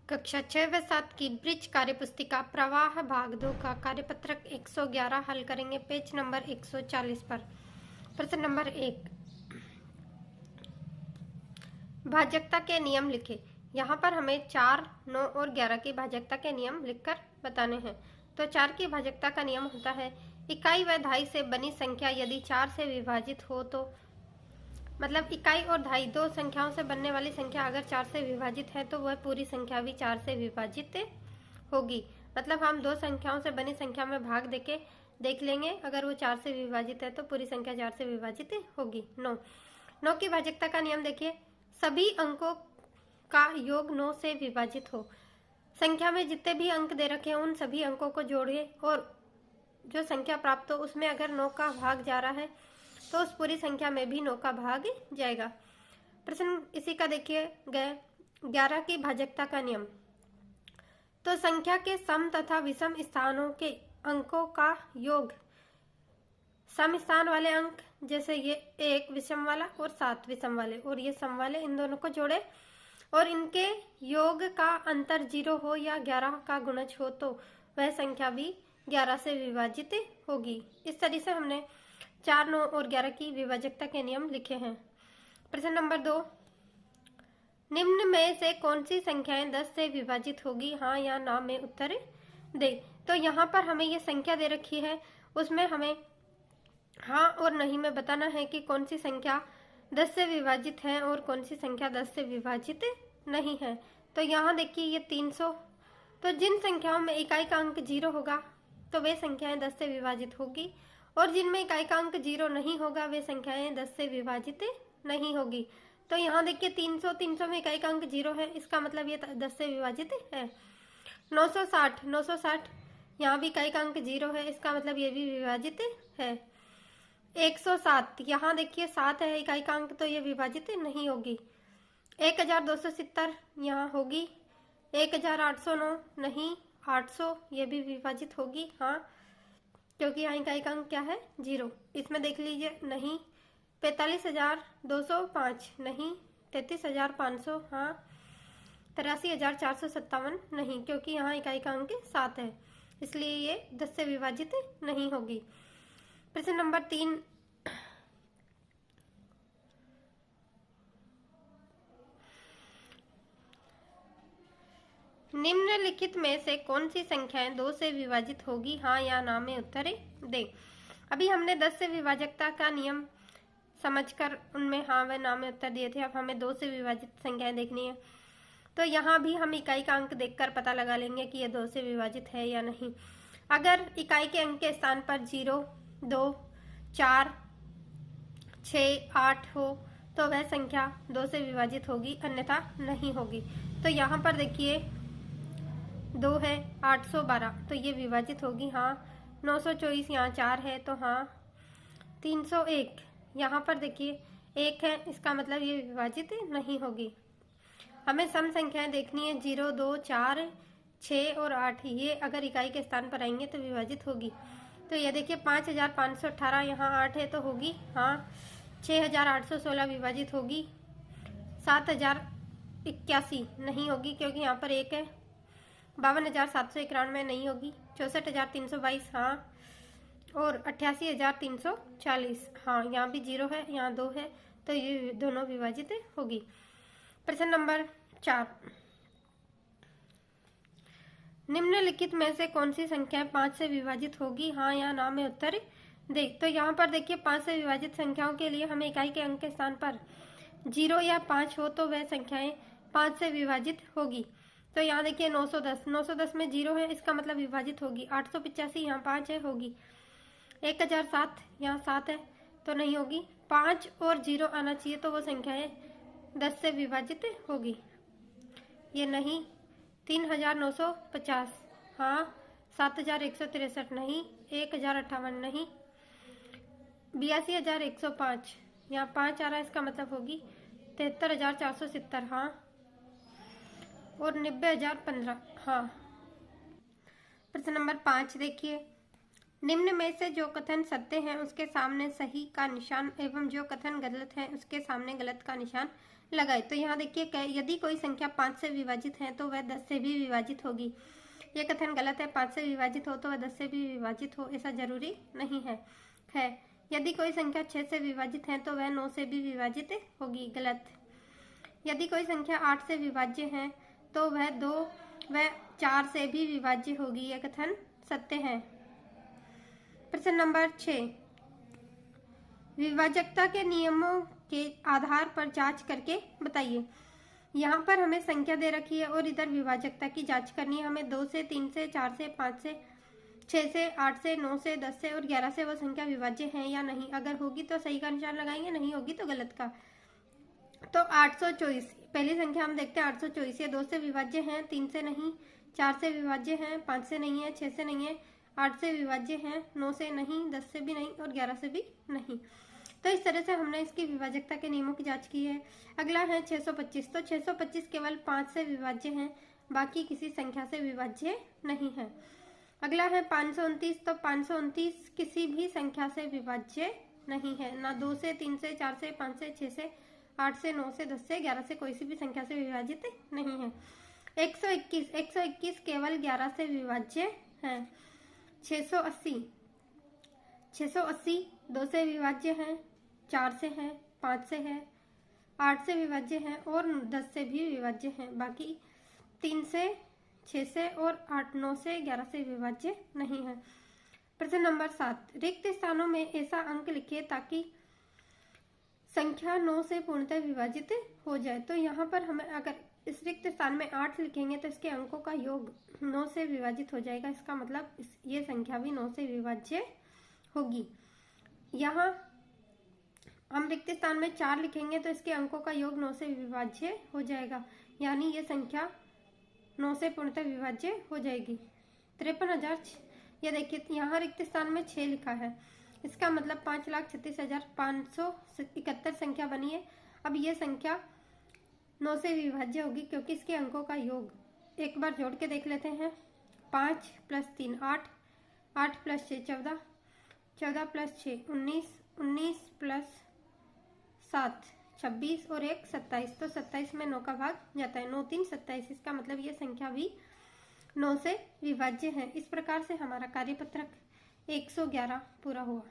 कक्षा 6 व 7 की ब्रिज कार्यपुस्तिका प्रवाह भाग 2 का कार्यपत्रक 111 हल करेंगे पेज नंबर 140 पर। प्रश्न नंबर 1, भाजकता के नियम लिखे। यहाँ पर हमें 4, 9 और 11 की भाजकता के नियम लिखकर बताने हैं। तो 4 की भाजकता का नियम होता है इकाई व धाई से बनी संख्या यदि 4 से विभाजित हो तो, मतलब इकाई और धाई दो संख्याओं से बनने वाली संख्या अगर 4 से विभाजित है तो वह पूरी संख्या भी 4 से विभाजित होगी। मतलब हम दो संख्याओं से बनी संख्या में भाग देके देख लेंगे, अगर वो 4 से विभाजित है तो पूरी संख्या 4 से विभाजित होगी। 9 की भाजकता का नियम देखिए, सभी अंकों का योग 9 से विभाजित हो। संख्या में जितने भी अंक दे रखे हैं उन सभी अंकों को जोड़िए और जो संख्या प्राप्त हो उसमें अगर 9 का भाग जा रहा है तो उस पूरी संख्या में भी 9 का भाग जाएगा। प्रश्न इसी का देखिए गए 11 की भाजकता का नियम। तो संख्या के सम तथा विषम स्थानों के अंकों का योग, सम स्थान वाले अंक जैसे ये 1 विषम वाला और 7 विषम वाले और ये सम वाले, इन दोनों को जोड़े और इनके योग का अंतर 0 हो या 11 का गुणज हो तो वह संख्या भी 11 से विभाजित होगी। इस तरह से हमने 4, 9 और 11 की विभाजकता के नियम लिखे हैं। प्रश्न नंबर 2, निम्न में से कौन सी संख्याएं 10 से विभाजित होगी, हाँ या ना में उत्तर दे। तो यहाँ पर हमें ये संख्या दे रखी है, उसमें हमें हाँ और नहीं में बताना है कि कौन सी संख्या 10 से विभाजित है और कौन सी संख्या 10 से विभाजित नहीं है। तो यहाँ देखिए ये 300, तो जिन संख्याओं में इकाई का अंक 0 होगा तो वे संख्याएं 10 से विभाजित होगी और जिनमें इकाई का अंक 0 नहीं होगा वे संख्याएं 10 से विभाजित नहीं होगी। तो यहाँ देखिए 300 में इकाई का अंक 0 है, इसका मतलब ये 10 से विभाजित है। 960 यहाँ भी इकाई का अंक 0 है, इसका मतलब ये भी विभाजित है। 107 यहाँ देखिए 7 है इकाई का अंक, तो ये विभाजित नहीं होगी। 1270 यहाँ होगी। 1809 नहीं, 800 ये भी विभाजित होगी, हाँ, क्योंकि यहाँ इकाई का अंक क्या है 0। इसमें देख लीजिए नहीं। 45,205 नहीं। 33,500 हाँ। 83,457 नहीं, क्योंकि यहाँ इकाई का अंक 7 है, इसलिए ये 10 से विभाजित नहीं होगी। प्रश्न नंबर 3, निम्नलिखित में से कौन सी संख्याएं 2 से विभाजित होगी, हाँ या ना में उत्तर दे। अभी हमने 10 से विभाजकता का नियम समझकर उनमें हाँ व ना में उत्तर दिए थे। अब हमें 2 से विभाजित संख्याएं देखनी है, तो यहाँ भी हम इकाई का अंक देखकर पता लगा लेंगे कि यह 2 से विभाजित है या नहीं। अगर इकाई के अंक के स्थान पर 0, 2, 4, 6, 8 हो तो वह संख्या 2 से विभाजित होगी, अन्यथा नहीं होगी। तो यहाँ पर देखिए 2 है, 812 तो ये विभाजित होगी, हाँ। 924 यहाँ 4 है तो हाँ। 301 यहाँ पर देखिए 1 है, इसका मतलब ये विभाजित नहीं होगी। हमें सम संख्याएं देखनी है 0, 2, 4, 6 और 8, ये अगर इकाई के स्थान पर आएंगे तो विभाजित होगी। तो ये देखिए 5518 यहाँ 8 है तो होगी, हाँ। 6816 विभाजित होगी। 7081 नहीं होगी क्योंकि यहाँ पर 1 है। 52,791 नहीं होगी। 64,322 हाँ। और 88,340 हाँ, यहाँ भी 0 है, यहाँ 2 है, तो ये दोनों विभाजित होगी। प्रश्न नंबर 4, निम्नलिखित में से कौन सी संख्या 5 से विभाजित होगी, हाँ या ना में उत्तर दे। तो यहाँ पर देखिए 5 से विभाजित संख्याओं के लिए हमें इकाई के अंक के स्थान पर 0 या 5 हो तो वह संख्याएं 5 से विभाजित होगी। तो यहाँ देखिए 910 में 0 है, इसका मतलब विभाजित होगी। 885 यहाँ 5 है, होगी। 1007 यहाँ 7 है तो नहीं होगी। 5 और 0 आना चाहिए तो वो संख्याएं 10 से विभाजित होगी, ये नहीं। 3,950 हाँ। 7,163 नहीं। 1,058 नहीं। 82,105 यहाँ 5 आ रहा है, इसका मतलब होगी। 73,470 हाँ। और 90,015 हाँ। प्रश्न नंबर 5 देखिए, निम्न में से जो कथन सत्य है उसके सामने सही का निशान एवं जो कथन गलत है उसके सामने गलत का निशान लगाए। तो यहाँ देखिए, यदि कोई संख्या 5 से विभाजित है तो वह 10 से भी विभाजित होगी। ये कथन गलत है। 5 से विभाजित हो तो वह 10 से भी विभाजित हो, ऐसा जरूरी नहीं है। यदि कोई संख्या 6 से विभाजित है तो वह 9 से भी विभाजित होगी। गलत। यदि कोई संख्या 8 से विभाज्य है तो वह 4 से भी विभाज्य होगी। यह कथन सत्य है। प्रश्न नंबर 6, विभाजकता के नियमों के आधार पर जांच करके बताइए। यहाँ पर हमें संख्या दे रखी है और इधर विभाजकता की जांच करनी है। हमें 2 से, 3 से, 4 से, 5 से, 6 से, 8 से, 9 से, 10 से और 11 से वो संख्या विभाज्य है या नहीं। अगर होगी तो सही का निशान लगाएंगे, नहीं होगी तो गलत का। तो 824 पहली संख्या हम देखते हैं। 824 ये 2 से विभाज्य है, 3 से नहीं, 4 से विभाज्य है, 5 से नहीं है, 6 से नहीं है, 8 से विभाज्य है, 9 से नहीं, 10 से भी नहीं और 11 से भी नहीं। तो इस तरह से हमने इसकी विभाजकता के नियमों की जांच की है। अगला है 625। तो 625 केवल 5 से विभाज्य है, बाकी किसी संख्या से विभाज्य नहीं है। अगला है 529। तो 529 किसी भी संख्या से विभाज्य नहीं है, ना 2 से, 3 से, 4 से, 5 से, 6 से, 8 से, 9 से, 10 से, 11 से कोई सी भी संख्या से विभाजित नहीं है। 121 केवल 11 से विभाज्य है। 680 2 से विभाज्य है, 4 से है, 5 से है, 8 से विभाज्य है और 10 से भी विभाज्य है। बाकी 3 से, 6 से और 8, 9 से, 11 से विभाज्य नहीं है। प्रश्न नंबर 7, रिक्त स्थानों में ऐसा अंक लिखिए ताकि संख्या 9 से पूर्णतः विभाजित हो जाए। तो यहाँ पर हमें अगर इस रिक्त स्थान में 8 लिखेंगे तो इसके अंकों का योग 9 से विभाजित हो जाएगा। इसका मतलब ये संख्या भी 9 से विभाज्य होगी। यहाँ हम रिक्त स्थान में 4 लिखेंगे तो इसके अंकों का योग 9 से विभाज्य हो जाएगा, यानी ये संख्या 9 से पूर्णतः विभाज्य हो जाएगी। 53,000 ये देखिए, यहाँ रिक्त स्थान में 6 लिखा है, इसका मतलब 5,36,571 संख्या बनी है। अब ये संख्या 9 से विभाज्य होगी क्योंकि इसके अंकों का योग, एक बार जोड़ के देख लेते हैं। 5 + 3 8, 8 + 6 14, 14 + 6 19, 19 + 7 26 और 1 27। तो 27 में 9 का भाग जाता है, 9 3 27। इसका मतलब ये संख्या भी 9 से विभाज्य है। इस प्रकार से हमारा कार्यपत्रक 111 पूरा हुआ।